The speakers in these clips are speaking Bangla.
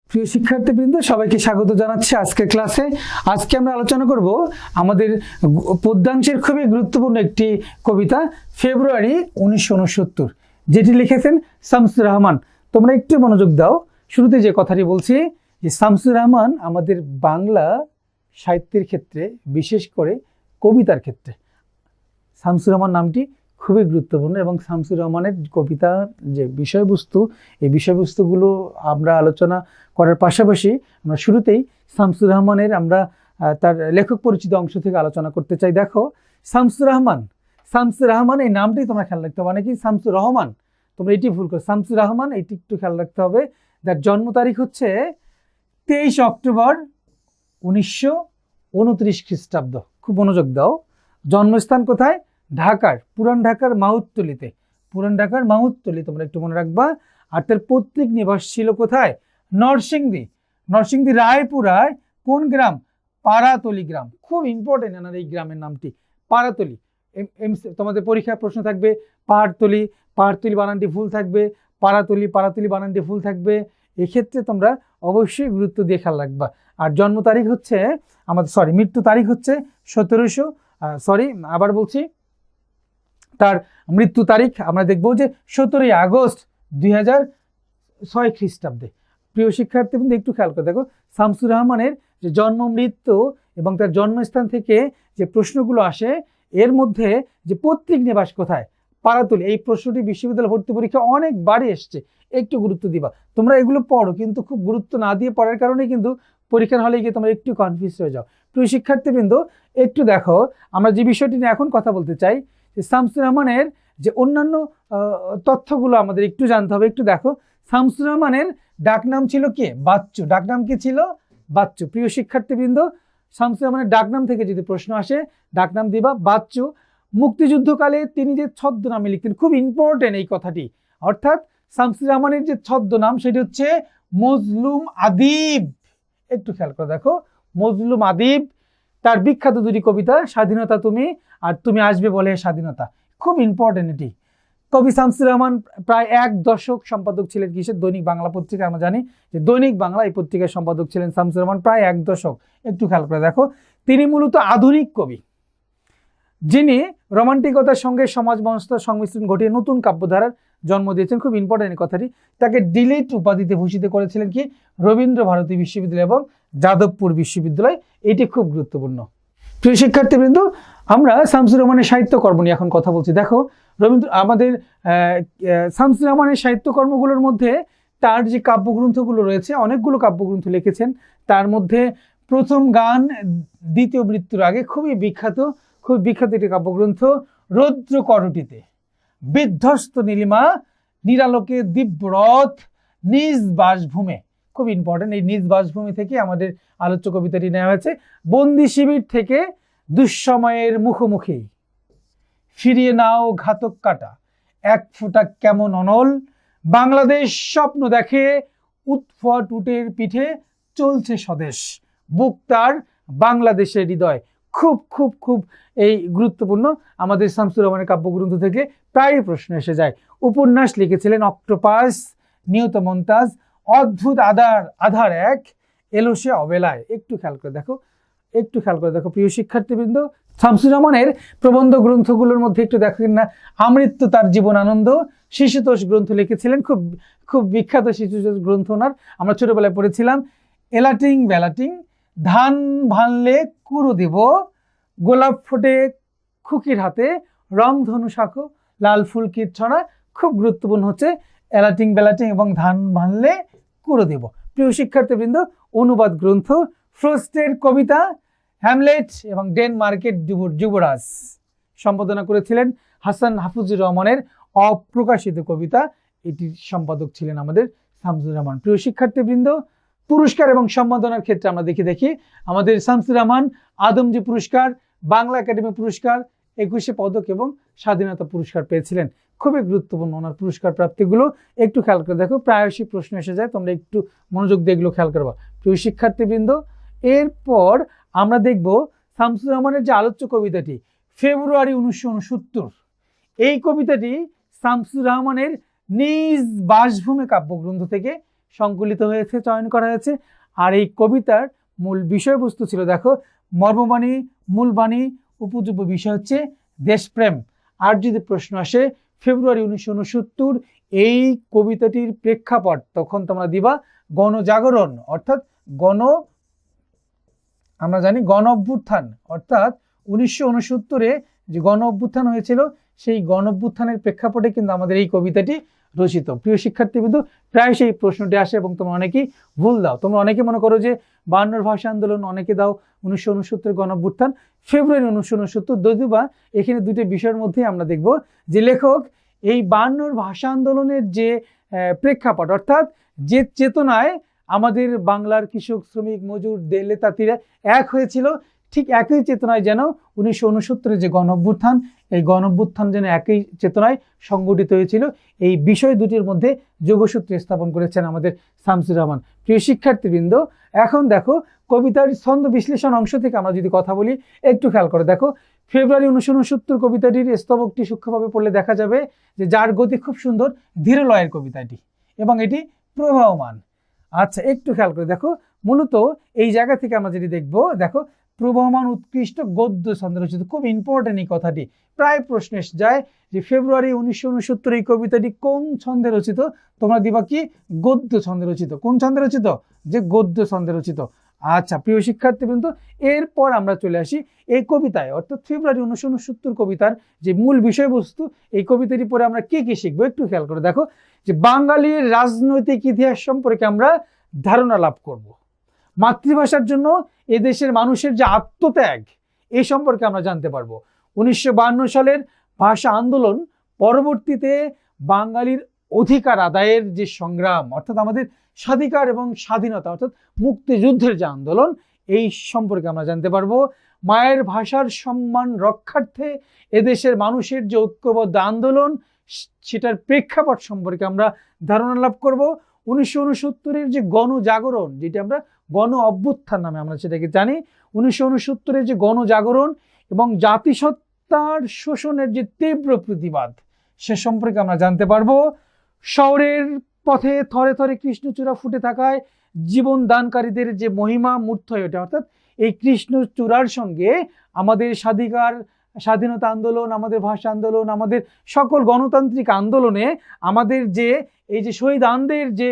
প্রিয় শিক্ষার্থীবৃন্দ, সবাইকে স্বাগত জানাচ্ছি আজকের ক্লাসে। আজকে আমরা আলোচনা করব আমাদের পদ্যাংশের খুবই গুরুত্বপূর্ণ একটি কবিতা, ফেব্রুয়ারি 1969, যেটি লিখেছেন শামসুর রহমান। তোমরা একটু মনোযোগ দাও। শুরুতে যে কথাটি বলছি যে শামসুর রহমান আমাদের বাংলা সাহিত্যের ক্ষেত্রে, বিশেষ করে কবিতার ক্ষেত্রে, শামসুর রহমান নামটি খুবই গুরুত্বপূর্ণ এবং শামসুর রহমানের কবিতার যে বিষয়বস্তু, এই বিষয়বস্তুগুলো আমরা আলোচনা করার পাশাপাশি আমরা শুরুতেই শামসুর রহমানের তার লেখক পরিচিত অংশ থেকে আলোচনা করতে চাই। দেখো, শামসুর রহমান এই নামটাই তোমরা খেয়াল রাখতে হবে। নাকি শামসুর রহমান, তোমরা এটি ভুল করো। শামসুর রহমান এটি একটু খেয়াল রাখতে হবে। যার জন্ম তারিখ হচ্ছে 23 অক্টোবর 1929 খ্রিস্টাব্দ। খুব মনোযোগ দাও। জন্মস্থান কোথায়? ঢাকার, পুরান ঢাকার মাহুতটুলিতে। তোমরা একটু মনে রাখবা। আর তার পৈতৃক নিবাস ছিল কোথায়? নরসিংদী রায়পুরায়। কোন গ্রাম? পাড়াতলি গ্রাম। খুব ইম্পর্টেন্ট এনার এই গ্রামের নামটি, পাড়াতলি। তোমাদের পরীক্ষায় প্রশ্ন থাকবে পাহাড়তলি বানানটি ভুল থাকবে, পাড়াতলি বানানটি ভুল থাকবে। এক্ষেত্রে তোমরা অবশ্যই গুরুত্ব দিয়ে খেয়াল রাখবা। আর জন্ম তারিখ হচ্ছে মৃত্যু তারিখ হচ্ছে তার মৃত্যু তারিখ আমরা দেখব যে 17 আগস্ট 2006 খ্রিস্টাব্দে। প্রিয় শিক্ষার্থীবৃন্দ, একটু খেয়াল করে দেখো, শামসুর রহমানের যে জন্ম মৃত্যু এবং তার জন্মস্থান থেকে যে প্রশ্নগুলো আসে, এর মধ্যে যে পৈতৃক নিবাস কোথায়? পাড়াতলি। এই প্রশ্নটি বিশ্ববিদ্যালয় ভর্তি পরীক্ষা অনেকবারই এসছে, একটু গুরুত্ব দিবা। তোমরা এগুলো পড়ো, কিন্তু খুব গুরুত্ব না দিয়ে পড়ার কারণে কিন্তু পরীক্ষার হলে গিয়ে তোমরা একটু কনফিউজ হয়ে যাও। প্রিয় শিক্ষার্থীবৃন্দ, একটু দেখো, আমরা যে বিষয়টি নিয়ে এখন কথা বলতে চাই, শামসুর রহমানের যে অন্যান্য তথ্যগুলো আমাদের একটু জানতে হবে। একটু দেখো, শামসুর রহমানের ডাকনাম ছিল কি? বাচ্চু। ডাকনাম কি ছিল? বাচ্চু। প্রিয় শিক্ষার্থীবৃন্দ, শামসুর রহমানের ডাকনাম থেকে যদি প্রশ্ন আসে, ডাকনাম দিবা বাচ্চু। মুক্তিযুদ্ধকালে তিনি যে ছদ্মনামে লিখতেন, খুব ইম্পর্টেন্ট এই কথাটি। অর্থাৎ শামসুর রহমানের যে ছদ্মনাম সেটি হচ্ছে মজলুম আদিব। একটু খেয়াল করে দেখো, মজলুম আদিব। তার বিখ্যাত দুটি কবিতা, স্বাধীনতা তুমি আর তুমি আসবে বলে স্বাধীনতা। খুব ইম্পর্টেন্ট এটি। কবি শামসুর রহমান প্রায় 1 দশক সম্পাদক ছিলেন কিসের? দৈনিক বাংলা পত্রিকা। আমরা জানি যে দৈনিক বাংলা এই পত্রিকার সম্পাদক ছিলেন শামসুর রহমান প্রায় 1 দশক। একটু খেয়াল করে দেখো, তিনি মূলত আধুনিক কবি, যিনি রোমান্টিকতার সঙ্গে সমাজ ব্যবস্থার সংমিশ্রণ ঘটিয়ে নতুন কাব্যধারার জন্ম দিয়েছেন। খুব ইম্পর্টেন্ট কথাটি। তাকে ডিলিট উপাধিতে ভূষিত করেছিলেন কি? রবীন্দ্র ভারতী বিশ্ববিদ্যালয় এবং যাদবপুর বিশ্ববিদ্যালয়। এটি খুব গুরুত্বপূর্ণ। প্রিয় শিক্ষার্থীবৃন্দ, আমরা শামসুর রহমানের সাহিত্যকর্ম নিয়ে এখন কথা বলছি। দেখো, শামসুর রহমানের সাহিত্যকর্মগুলোর মধ্যে তার যে কাব্যগ্রন্থগুলো রয়েছে, অনেকগুলো কাব্যগ্রন্থ লিখেছেন। তার মধ্যে প্রথম গান দ্বিতীয় মৃত্যুর আগে খুবই বিখ্যাত একটি কাব্যগ্রন্থ, রৌদ্র করটিতে বিধ্বস্ত নীলিমা নিরালোকে দিব্যরথ নিজ বাসভূমে। খুব ইম্পর্টেন্ট। এই নিজ বাসভূমি থেকে আমাদের আলোচ্য কবিতাটি নেওয়া হয়েছে। বন্দি শিবির থেকে দুঃসময়ের মুখোমুখি ফিরিয়ে নাও ঘাতক কাটা, এক ফোঁটা কেমন অনল, বাংলাদেশ স্বপ্ন দেখে উৎফট উটের পিঠে চলছে স্বদেশ, বুক তার বাংলাদেশের হৃদয়। খুব খুব খুব এই গুরুত্বপূর্ণ। আমাদের শামসুর রহমানের কাব্যগ্রন্থ থেকে প্রায় প্রশ্ন এসে যায়। উপন্যাস লিখেছিলেন অক্টোপাস, নিয়ত মন্তাজ, অদ্ভুত আধার এক, এলো সে অবেলায়। একটু খেয়াল করে দেখো প্রিয় শিক্ষার্থীবৃন্দ, শামসুর রহমানের প্রবন্ধ গ্রন্থগুলোর মধ্যে একটু দেখেন না, আমৃত্যু তার জীবন আনন্দ, শিশুতোষ গ্রন্থ লিখেছিলেন। খুব খুব বিখ্যাত শিশুতোষ গ্রন্থ ওনার। আমরা ছোটবেলায় পড়েছিলাম। এলাটিং বেলাটিং, ধান ভানলে কুড়ো দেব, গোলাপ ফোটে খুকির হাতে, রংধনু শাখো লাল ফুলকির ছড়া। খুব গুরুত্বপূর্ণ হচ্ছে এলাটিং বেলাটিং এবং ধান ভানলে কুড়ো দেব। প্রিয় শিক্ষার্থীবৃন্দ, অনুবাদ গ্রন্থ ফ্রস্টের কবিতা হ্যামলেট এবং ডেনমার্কের যুবরাজ। সম্পাদনা করেছিলেন হাসান হাফিজুর রহমানের অপ্রকাশিত কবিতা। এটির সম্পাদক ছিলেন আমাদের শামসুর রহমান। প্রিয় শিক্ষার্থীবৃন্দ, পুরস্কার এবং সম্মাননার ক্ষেত্রে আমরা দেখি আমাদের শামসুর রহমান আদমজী পুরস্কার, বাংলা একাডেমি পুরস্কার, 21 পদক এবং স্বাধীনতা পুরস্কার পেয়েছিলেন। খুবই গুরুত্বপূর্ণ ওনার পুরস্কার প্রাপ্তিগুলো। একটু খেয়াল করে দেখো, প্রায়শই প্রশ্ন এসে যায়, তোমরা একটু মনোযোগ দিয়ে এগুলো খেয়াল করবা। প্রিয় শিক্ষার্থীবৃন্দ, এরপর আমরা দেখব শামসুর রহমানের যে আলোচ্য কবিতাটি ফেব্রুয়ারি 1969, এই কবিতাটি শামসুর রহমানের নিজ বাসভূমি কাব্যগ্রন্থ থেকে সংকলিত হয়েছে, চয়ন করা হয়েছে। আর এই কবিতার মূল বিষয়বস্তু ছিল, দেখো, মর্মবাণী, মূল বাণী, উপজীব্য বিষয় হচ্ছে দেশপ্রেম। আর যদি প্রশ্ন আসে ফেব্রুয়ারি 1969 এই কবিতাটির প্রেক্ষাপট, তখন তোমরা দিবা গণজাগরণ, অর্থাৎ আমরা জানি গণ অভ্যুত্থান, অর্থাৎ 1969 যে গণ অভ্যুত্থান হয়েছিল সেই গণ অভ্যুত্থানের প্রেক্ষাপটে কিন্তু আমাদের এই কবিতাটি রচিত। প্রিয় শিক্ষার্থীবৃন্দ, প্রায় সেই প্রশ্নটি আসে এবং তোমরা অনেকেই ভুল দাও। তোমরা অনেকে মনে করো যে 52 ভাষা আন্দোলন, অনেকে দাও 1969 গণ অভ্যুত্থান, ফেব্রুয়ারি 1969। যদিবা এখানে দুটি বিষয়ের মধ্যে আমরা দেখব যে লেখক এই 52 ভাষা আন্দোলনের যে প্রেক্ষাপট, অর্থাৎ যে চেতনায় আমাদের বাংলার কৃষক, শ্রমিক, মজুর, দেলে তাঁতিরা এক হয়েছিল, ঠিক একই চেতনায় যেন 1969 যে গণ অভ্যুত্থান, এই গণ অভ্যুত্থান যেন একই চেতনায় সংগঠিত হয়েছিল, এই বিষয় দুটির মধ্যে যোগসূত্র স্থাপন করেছেন আমাদের শামসুর রহমান। প্রিয় শিক্ষার্থীবৃন্দ, এখন দেখো কবিতার ছন্দ বিশ্লেষণ অংশ থেকে আমরা যদি কথা বলি, একটু খেয়াল করে দেখো। ফেব্রুয়ারি 1969 কবিতাটির স্তবকটি সূক্ষ্মভাবে পড়লে দেখা যাবে যে যার গতি খুব সুন্দর, ধীর লয়ের কবিতাটি, এবং এটি প্রবাহমান। আচ্ছা, একটু খেয়াল করে দেখো, মূলত এই জায়গা থেকে আমরা যেটি দেখবো, দেখো, প্রবাহমান উৎকৃষ্ট গদ্য ছন্দে রচিত। খুব ইম্পর্টেন্ট এই কথাটি, প্রায় প্রশ্ন এসে যায় যে ফেব্রুয়ারি 1969 এই কবিতাটি কোন ছন্দে রচিত। তোমরা দিবা কি গদ্য ছন্দে রচিত। কোন ছন্দে রচিত? যে গদ্য ছন্দে রচিত। আচ্ছা প্রিয় শিক্ষার্থীবৃন্দ, এরপর আমরা চলে আসি এই কবিতায়, অর্থাৎ ফেব্রুয়ারি 1969 কবিতার যে মূল বিষয়বস্তু, এই কবিতাটি পরে আমরা কি কি শিখবো একটু খেয়াল করে দেখো। যে বাঙালির রাজনৈতিক ইতিহাস সম্পর্কে আমরা ধারণা লাভ করব, মাতৃভাষার জন্য এদেশের মানুষের যে আত্মত্যাগ, এই সম্পর্কে আমরা জানতে পারবো। 1952 সালের ভাষা আন্দোলন, পরবর্তীতে বাঙালির অধিকার আদায়ের যে সংগ্রাম, অর্থাৎ আমাদের স্বাধিকার এবং স্বাধীনতা, অর্থাৎ মুক্তিযুদ্ধের যে আন্দোলন, এই সম্পর্কে আমরা জানতে পারবো। মায়ের ভাষার সম্মান রক্ষার্থে এদেশের মানুষের যে ঐক্যবদ্ধ আন্দোলন, সেটার প্রেক্ষাপট সম্পর্কে আমরা ধারণা লাভ করব। 1969 যে গণজাগরণ, যেটা আমরা গণ অভ্যুত্থান নামে আমরা সেটাকে জানি, 1969 যে গণজাগরণ এবং জাতিসত্তার শোষণের যে তীব্র প্রতিবাদ, সে সম্পর্কে আমরা জানতে পারবো। শহরের পথে থরে থরে কৃষ্ণচূড়া ফুটে থাকায় জীবন দানকারীদের যে মহিমা মূর্ত হয়ে ওঠে, অর্থাৎ এই কৃষ্ণচূড়ার সঙ্গে আমাদের স্বাধীনতা আন্দোলন, আমাদের ভাষা আন্দোলন, আমাদের সকল গণতান্ত্রিক আন্দোলনে আমাদের যে এই যে শহীদানদের যে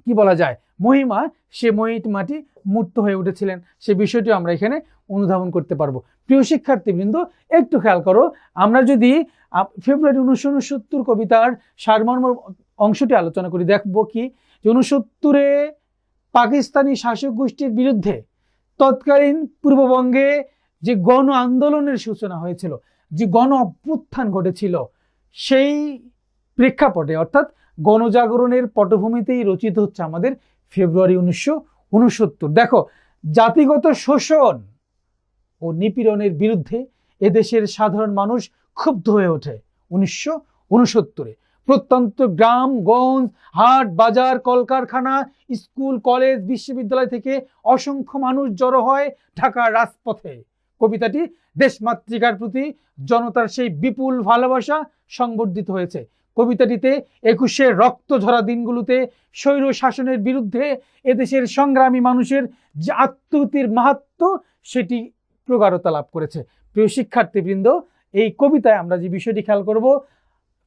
কি বলা যায় মহিমা, সে মহিমাটি মূর্ত হয়ে উঠেছিলেন, সে বিষয়টি আমরা এখানে অনুধাবন করতে পারবো। প্রিয় শিক্ষার্থীবৃন্দ, একটু খেয়াল করো, আমরা যদি ফেব্রুয়ারি 1969 কবিতার সারমর্ম অংশটি আলোচনা করি, দেখবো কি যে 1969 পাকিস্তানি শাসক গোষ্ঠীর বিরুদ্ধে তৎকালীন পূর্ববঙ্গে যে গণ আন্দোলনের সূচনা হয়েছিল, যে গণ অভ্যুত্থান ঘটেছিল, সেই প্রেক্ষাপটে অর্থাৎ গণজাগরণের পটভূমিতেই রচিত হচ্ছে আমাদের ফেব্রুয়ারি 1969। দেখো, জাতিগত শোষণ ও নিপীড়নের বিরুদ্ধে এদেশের সাধারণ মানুষ ক্ষুব্ধ হয়ে ওঠে 1969। প্রত্যন্ত গ্রাম গঞ্জ, হাট বাজার, কলকারখানা, স্কুল কলেজ, বিশ্ববিদ্যালয় থেকে অসংখ্য মানুষ জড়ো হয় ঢাকার রাজপথে। কবিতাটি দেশমাতৃকার প্রতি জনতার সেই বিপুল ভালোবাসা সংবর্ধিত হয়েছে। কবিতাটিতে 21-এর রক্ত ঝরা দিনগুলোতে স্বৈর শাসনের বিরুদ্ধে এদেশের সংগ্রামী মানুষের যে আত্মহুতির মাহাত্ম্য, সেটি প্রগাঢ়তা লাভ করেছে। প্রিয় শিক্ষার্থীবৃন্দ, এই কবিতায় আমরা যে বিষয়টি খেয়াল করব,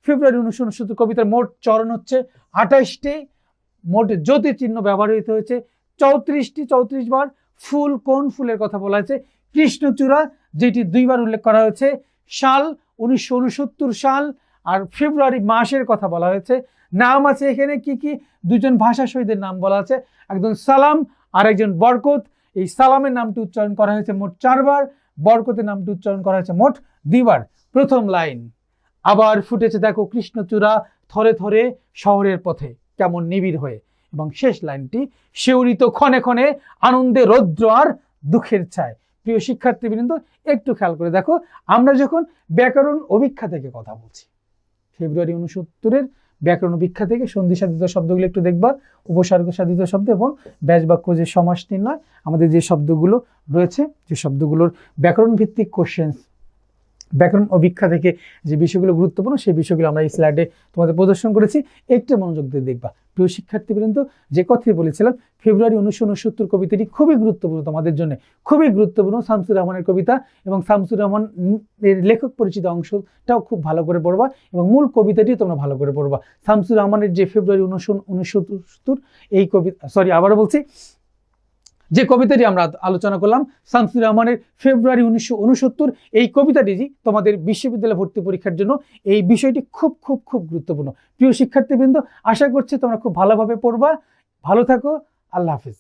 ফেব্রুয়ারি 1969 কবিতার মোট চরণ হচ্ছে 28টি, মোট জ্যোতিচিহ্ন ব্যবহৃত হয়েছে 34 বার। ফুল, কোন ফুলের কথা বলা হয়েছে? কৃষ্ণচূড়া, যেটি 2 বার উল্লেখ করা হয়েছে। সাল 1969 সাল, আর ফেব্রুয়ারি মাসের কথা বলা হয়েছে। নাম আছে এখানে কি কি? 2জন ভাষা শহীদের নাম বলা আছে, একজন সালাম আর একজন বরকত। এই সালামের নামটি উচ্চারণ করা হয়েছে মোট 4 বার, বরকতের নামটি উচ্চারণ করা হয়েছে মোট 2 বার। প্রথম লাইন, আবার ফুটেছে দেখো কৃষ্ণচূড়া থরে থরে শহরের পথে কেমন নিবিড় হয়ে, এবং শেষ লাইনটি, শিউরিত ক্ষণে ক্ষণে আনন্দে রৌদ্র আর দুঃখের ছায়। প্রিয় শিক্ষার্থীবৃন্দ, একটু খেয়াল করে দেখো, আমরা যখন ব্যাকরণ অভিক্ষা থেকে কথা বলছি, ফেব্রুয়ারি 1969 ব্যাকরণ অভিক্ষা থেকে সন্ধি সাধিত শব্দগুলো একটু দেখবা, উপসর্গ সাধিত শব্দ এবং ব্যাস বাক্য যে সমাস নির্ণয়, আমাদের যে শব্দগুলো রয়েছে, যে শব্দগুলোর ব্যাকরণ ভিত্তিক কোশ্চেন্স, ব্যাকরণ অভিক্ষা থেকে যে বিষয়গুলো গুরুত্বপূর্ণ, সেই বিষয়গুলো আমরা এই স্লাইডে তোমাদের প্রদর্শন করেছি, একটু মনোযোগ দিয়ে দেখবা। প্রিয় শিক্ষার্থীবৃন্দ, যে কথাই বলেছিলাম, ফেব্রুয়ারি 1969 কবিতাটি খুবই গুরুত্বপূর্ণ তোমাদের জন্য, খুবই গুরুত্বপূর্ণ। শামসুর রহমানের কবিতা এবং শামসুর রহমানের লেখক পরিচিত অংশটাও খুব ভালো করে পড়বা এবং মূল কবিতাটিও তোমরা ভালো করে পড়বা। শামসুর রহমানের যে ফেব্রুয়ারি 1969 এই কবিতা, আবারও বলছি, যে কবিতাটি আমরা আলোচনা করলাম শামসুর রহমানের ফেব্রুয়ারি 1969, এই কবিতাটি তোমাদের বিশ্ববিদ্যালয় ভর্তি পরীক্ষার জন্য এই বিষয়টি খুব খুব খুব গুরুত্বপূর্ণ। প্রিয় শিক্ষার্থীবৃন্দ, আশা করছি তোমরা খুব ভালোভাবে পড়বা। ভালো থাকো, আল্লাহ হাফিজ।